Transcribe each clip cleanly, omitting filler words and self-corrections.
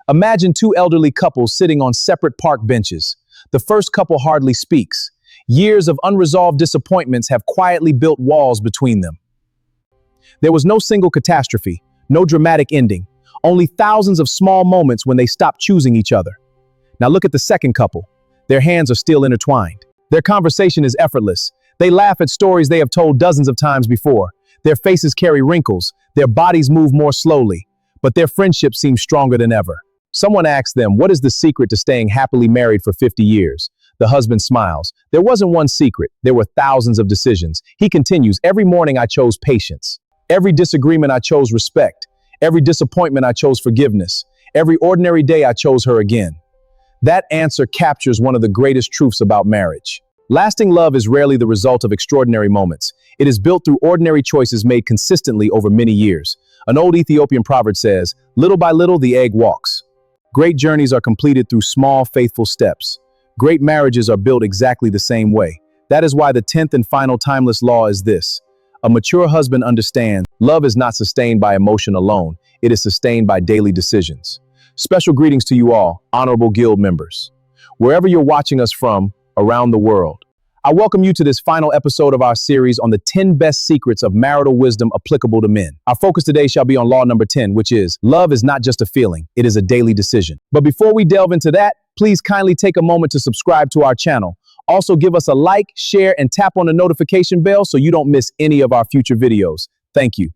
Imagine two elderly couples sitting on separate park benches. The first couple hardly speaks. Years of unresolved disappointments have quietly built walls between them. There was no single catastrophe, no dramatic ending, only thousands of small moments when they stopped choosing each other. Now look at the second couple. Their hands are still intertwined. Their conversation is effortless. They laugh at stories they have told dozens of times before. Their faces carry wrinkles. Their bodies move more slowly. But their friendship seems stronger than ever. Someone asks them, what is the secret to staying happily married for 50 years? The husband smiles. There wasn't one secret. There were thousands of decisions. He continues, every morning I chose patience. Every disagreement I chose respect. Every disappointment I chose forgiveness. Every ordinary day I chose her again. That answer captures one of the greatest truths about marriage. Lasting love is rarely the result of extraordinary moments. It is built through ordinary choices made consistently over many years. An old Ethiopian proverb says, little by little the egg walks. Great journeys are completed through small, faithful steps. Great marriages are built exactly the same way. That is why the 10th and final timeless law is this. A mature husband understands love is not sustained by emotion alone. It is sustained by daily decisions. Special greetings to you all, honorable guild members. Wherever you're watching us from around the world, I welcome you to this final episode of our series on the 10 best secrets of marital wisdom applicable to men. Our focus today shall be on law number 10, which is love is not just a feeling, it is a daily decision. But before we delve into that, please kindly take a moment to subscribe to our channel. Also give us a like, share, and tap on the notification bell so you don't miss any of our future videos. Thank you.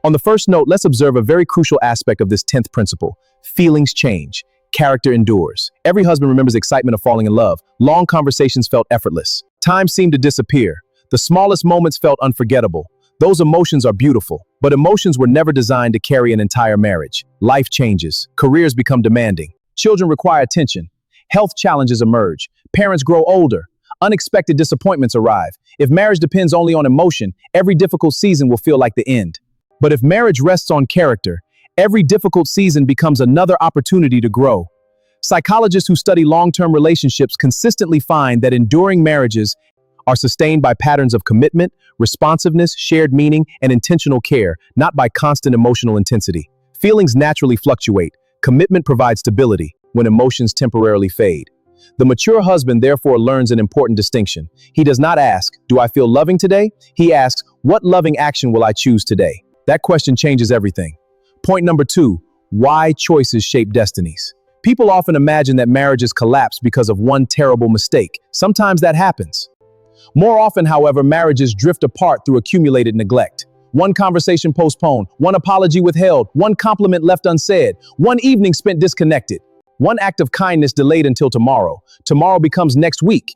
On the first note, let's observe a very crucial aspect of this 10th principle. Feelings change. Character endures. Every husband remembers the excitement of falling in love. Long conversations felt effortless. Time seemed to disappear. The smallest moments felt unforgettable. Those emotions are beautiful, but emotions were never designed to carry an entire marriage. Life changes. Careers become demanding. Children require attention. Health challenges emerge. Parents grow older. Unexpected disappointments arrive. If marriage depends only on emotion, every difficult season will feel like the end. But if marriage rests on character, every difficult season becomes another opportunity to grow. Psychologists who study long-term relationships consistently find that enduring marriages are sustained by patterns of commitment, responsiveness, shared meaning, and intentional care, not by constant emotional intensity. Feelings naturally fluctuate. Commitment provides stability when emotions temporarily fade. The mature husband therefore learns an important distinction. He does not ask, do I feel loving today? He asks, what loving action will I choose today? That question changes everything. Point number 2, why choices shape destinies. People often imagine that marriages collapse because of one terrible mistake. Sometimes that happens. More often, however, marriages drift apart through accumulated neglect. One conversation postponed, one apology withheld, one compliment left unsaid, one evening spent disconnected, one act of kindness delayed until tomorrow. Tomorrow becomes next week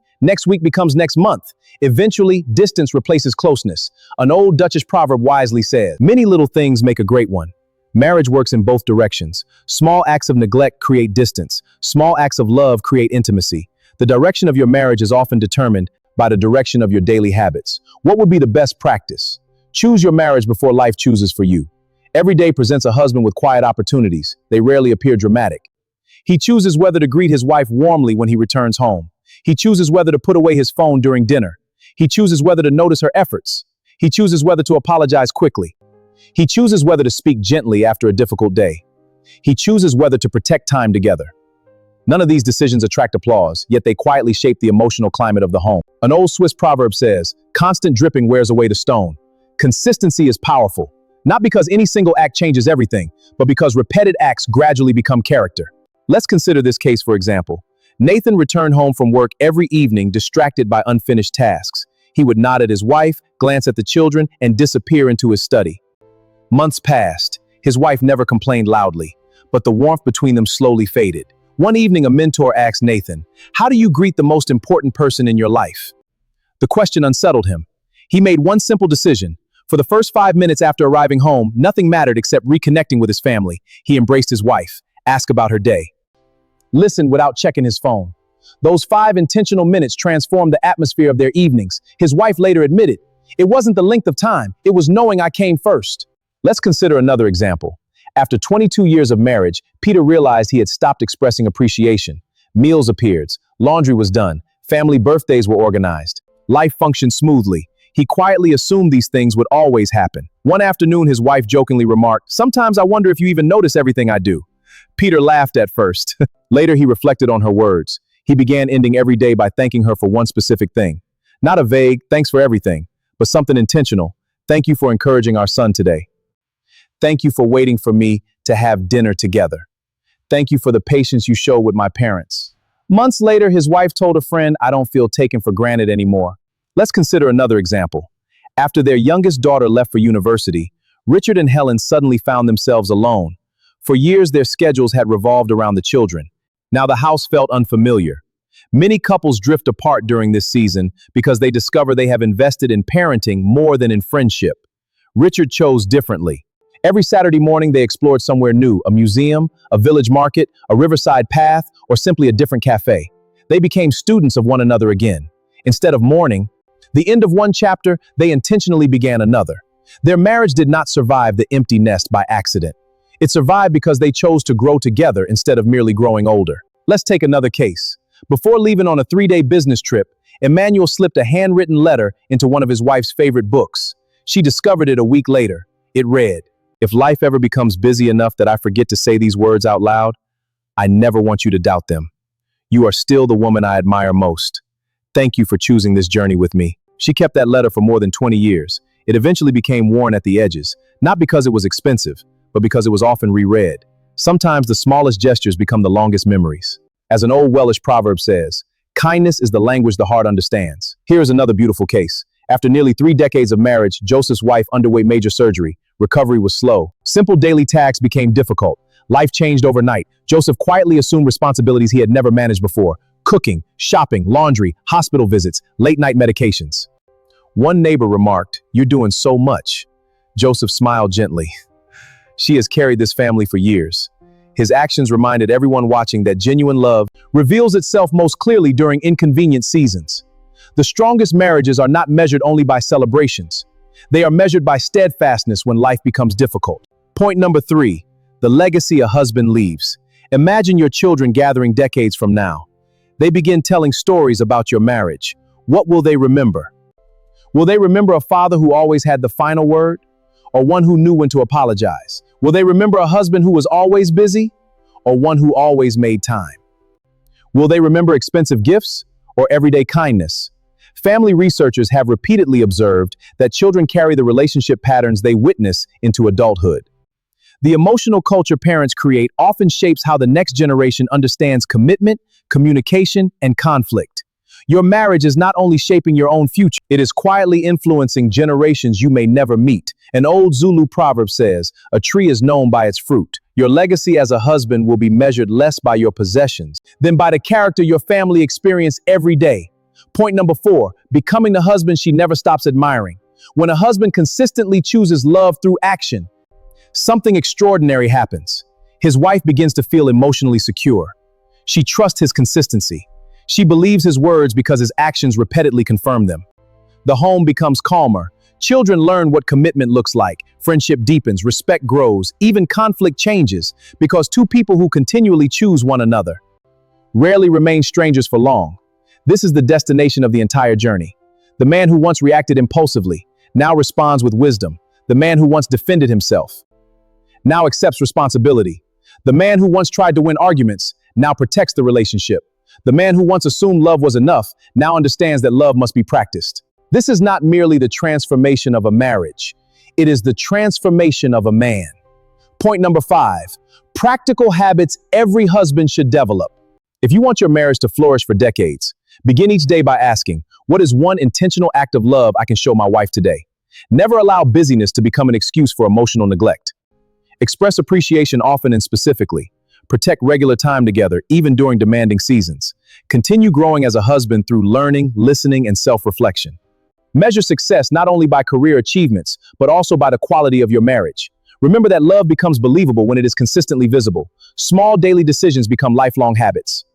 becomes next month. Eventually, distance replaces closeness. An old Dutch proverb wisely says, many little things make a great one. Marriage works in both directions. Small acts of neglect create distance. Small acts of love create intimacy. The direction of your marriage is often determined by the direction of your daily habits. What would be the best practice? Choose your marriage before life chooses for you. Every day presents a husband with quiet opportunities. They rarely appear dramatic. He chooses whether to greet his wife warmly when he returns home. He chooses whether to put away his phone during dinner. He chooses whether to notice her efforts. He chooses whether to apologize quickly. He chooses whether to speak gently after a difficult day. He chooses whether to protect time together. None of these decisions attract applause, yet they quietly shape the emotional climate of the home. An old Swiss proverb says, constant dripping wears away the stone. Consistency is powerful, not because any single act changes everything, but because repeated acts gradually become character. Let's consider this case for example. Nathan returned home from work every evening distracted by unfinished tasks. He would nod at his wife, glance at the children, and disappear into his study. Months passed. His wife never complained loudly, but the warmth between them slowly faded. One evening, a mentor asked Nathan, how do you greet the most important person in your life? The question unsettled him. He made one simple decision. For the first 5 minutes after arriving home, nothing mattered except reconnecting with his family. He embraced his wife, asked about her day, listened without checking his phone. Those 5 intentional minutes transformed the atmosphere of their evenings. His wife later admitted, it wasn't the length of time, it was knowing I came first. Let's consider another example. After 22 years of marriage, Peter realized he had stopped expressing appreciation. Meals appeared, laundry was done, family birthdays were organized. Life functioned smoothly. He quietly assumed these things would always happen. One afternoon, his wife jokingly remarked, sometimes I wonder if you even notice everything I do. Peter laughed at first. Later, he reflected on her words. He began ending every day by thanking her for one specific thing. Not a vague, thanks for everything, but something intentional. Thank you for encouraging our son today. Thank you for waiting for me to have dinner together. Thank you for the patience you show with my parents. Months later, his wife told a friend, I don't feel taken for granted anymore. Let's consider another example. After their youngest daughter left for university, Richard and Helen suddenly found themselves alone. For years, their schedules had revolved around the children. Now the house felt unfamiliar. Many couples drift apart during this season because they discover they have invested in parenting more than in friendship. Richard chose differently. Every Saturday morning, they explored somewhere new, a museum, a village market, a riverside path, or simply a different cafe. They became students of one another again. Instead of mourning the end of one chapter, they intentionally began another. Their marriage did not survive the empty nest by accident. It survived because they chose to grow together instead of merely growing older. Let's take another case. Before leaving on a 3-day business trip, Emmanuel slipped a handwritten letter into one of his wife's favorite books. She discovered it a week later. It read, "If life ever becomes busy enough that I forget to say these words out loud, I never want you to doubt them. You are still the woman I admire most. Thank you for choosing this journey with me." She kept that letter for more than 20 years. It eventually became worn at the edges, not because it was expensive, but because it was often reread. Sometimes the smallest gestures become the longest memories. As an old Welsh proverb says, kindness is the language the heart understands. Here is another beautiful case. After nearly 3 decades of marriage, Joseph's wife underwent major surgery. Recovery was slow. Simple daily tasks became difficult. Life changed overnight. Joseph quietly assumed responsibilities he had never managed before. Cooking, shopping, laundry, hospital visits, late-night medications. One neighbor remarked, "You're doing so much." Joseph smiled gently. She has carried this family for years. His actions reminded everyone watching that genuine love reveals itself most clearly during inconvenient seasons. The strongest marriages are not measured only by celebrations. They are measured by steadfastness when life becomes difficult. Point number 3, the legacy a husband leaves. Imagine your children gathering decades from now. They begin telling stories about your marriage. What will they remember? Will they remember a father who always had the final word, or one who knew when to apologize? Will they remember a husband who was always busy, or one who always made time? Will they remember expensive gifts, or everyday kindness? Family researchers have repeatedly observed that children carry the relationship patterns they witness into adulthood. The emotional culture parents create often shapes how the next generation understands commitment, communication, and conflict. Your marriage is not only shaping your own future, it is quietly influencing generations you may never meet. An old Zulu proverb says, "A tree is known by its fruit." Your legacy as a husband will be measured less by your possessions than by the character your family experience every day. Point number 4, becoming the husband she never stops admiring. When a husband consistently chooses love through action, something extraordinary happens. His wife begins to feel emotionally secure. She trusts his consistency. She believes his words because his actions repeatedly confirm them. The home becomes calmer. Children learn what commitment looks like. Friendship deepens, respect grows, even conflict changes because two people who continually choose one another rarely remain strangers for long. This is the destination of the entire journey. The man who once reacted impulsively now responds with wisdom. The man who once defended himself now accepts responsibility. The man who once tried to win arguments now protects the relationship. The man who once assumed love was enough now understands that love must be practiced. This is not merely the transformation of a marriage. It is the transformation of a man. Point number 5, practical habits every husband should develop. If you want your marriage to flourish for decades, begin each day by asking, what is one intentional act of love I can show my wife today? Never allow busyness to become an excuse for emotional neglect. Express appreciation often and specifically. Protect regular time together, even during demanding seasons. Continue growing as a husband through learning, listening, and self-reflection. Measure success not only by career achievements, but also by the quality of your marriage. Remember that love becomes believable when it is consistently visible. Small daily decisions become lifelong habits.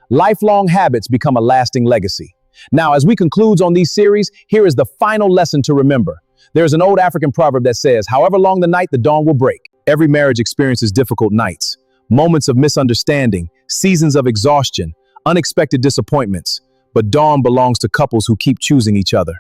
Lifelong habits become a lasting legacy. Now, as we conclude on these series, here is the final lesson to remember. There's an old African proverb that says, however long the night, the dawn will break. Every marriage experiences difficult nights, moments of misunderstanding, seasons of exhaustion, unexpected disappointments, but dawn belongs to couples who keep choosing each other.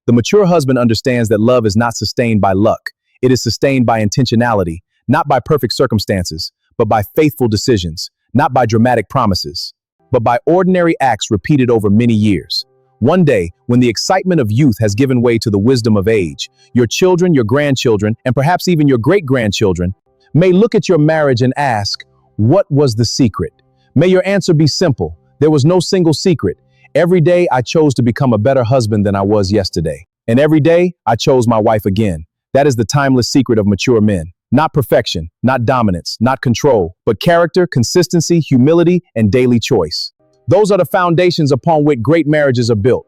The mature husband understands that love is not sustained by luck. It is sustained by intentionality, not by perfect circumstances, but by faithful decisions, not by dramatic promises, but by ordinary acts repeated over many years. One day, when the excitement of youth has given way to the wisdom of age, your children, your grandchildren, and perhaps even your great-grandchildren may look at your marriage and ask, what was the secret? May your answer be simple. There was no single secret. Every day I chose to become a better husband than I was yesterday. And every day I chose my wife again. That is the timeless secret of mature men. Not perfection, not dominance, not control, but character, consistency, humility, and daily choice. Those are the foundations upon which great marriages are built.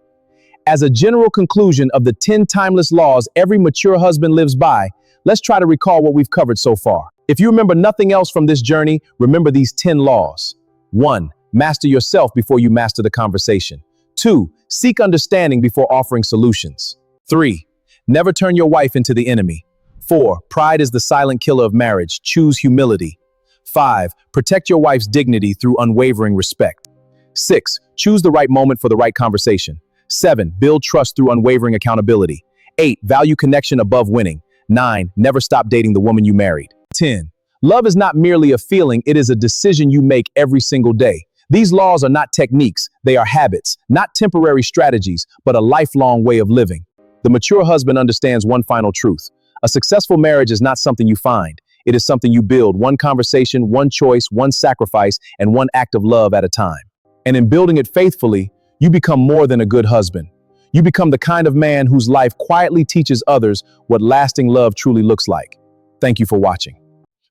As a general conclusion of the 10 timeless laws every mature husband lives by, let's try to recall what we've covered so far. If you remember nothing else from this journey, remember these 10 laws. 1. Master yourself before you master the conversation. 2. Seek understanding before offering solutions. 3. Never turn your wife into the enemy. 4. Pride is the silent killer of marriage. Choose humility. 5. Protect your wife's dignity through unwavering respect. 6. Choose the right moment for the right conversation. 7. Build trust through unwavering accountability. 8. Value connection above winning. 9. Never stop dating the woman you married. 10. Love is not merely a feeling, it is a decision you make every single day. These laws are not techniques, they are habits, not temporary strategies, but a lifelong way of living. The mature husband understands one final truth. A successful marriage is not something you find. It is something you build, one conversation, one choice, one sacrifice, and one act of love at a time. And in building it faithfully, you become more than a good husband. You become the kind of man whose life quietly teaches others what lasting love truly looks like. Thank you for watching.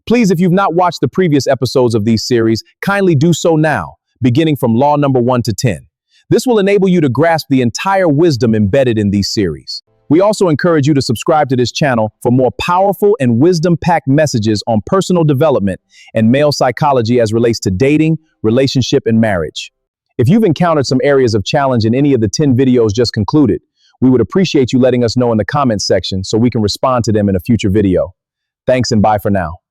Please, if you've not watched the previous episodes of these series, kindly do so now, beginning from law number 1 to 10. This will enable you to grasp the entire wisdom embedded in these series. We also encourage you to subscribe to this channel for more powerful and wisdom-packed messages on personal development and male psychology as relates to dating, relationship, and marriage. If you've encountered some areas of challenge in any of the 10 videos just concluded, we would appreciate you letting us know in the comments section so we can respond to them in a future video. Thanks and bye for now.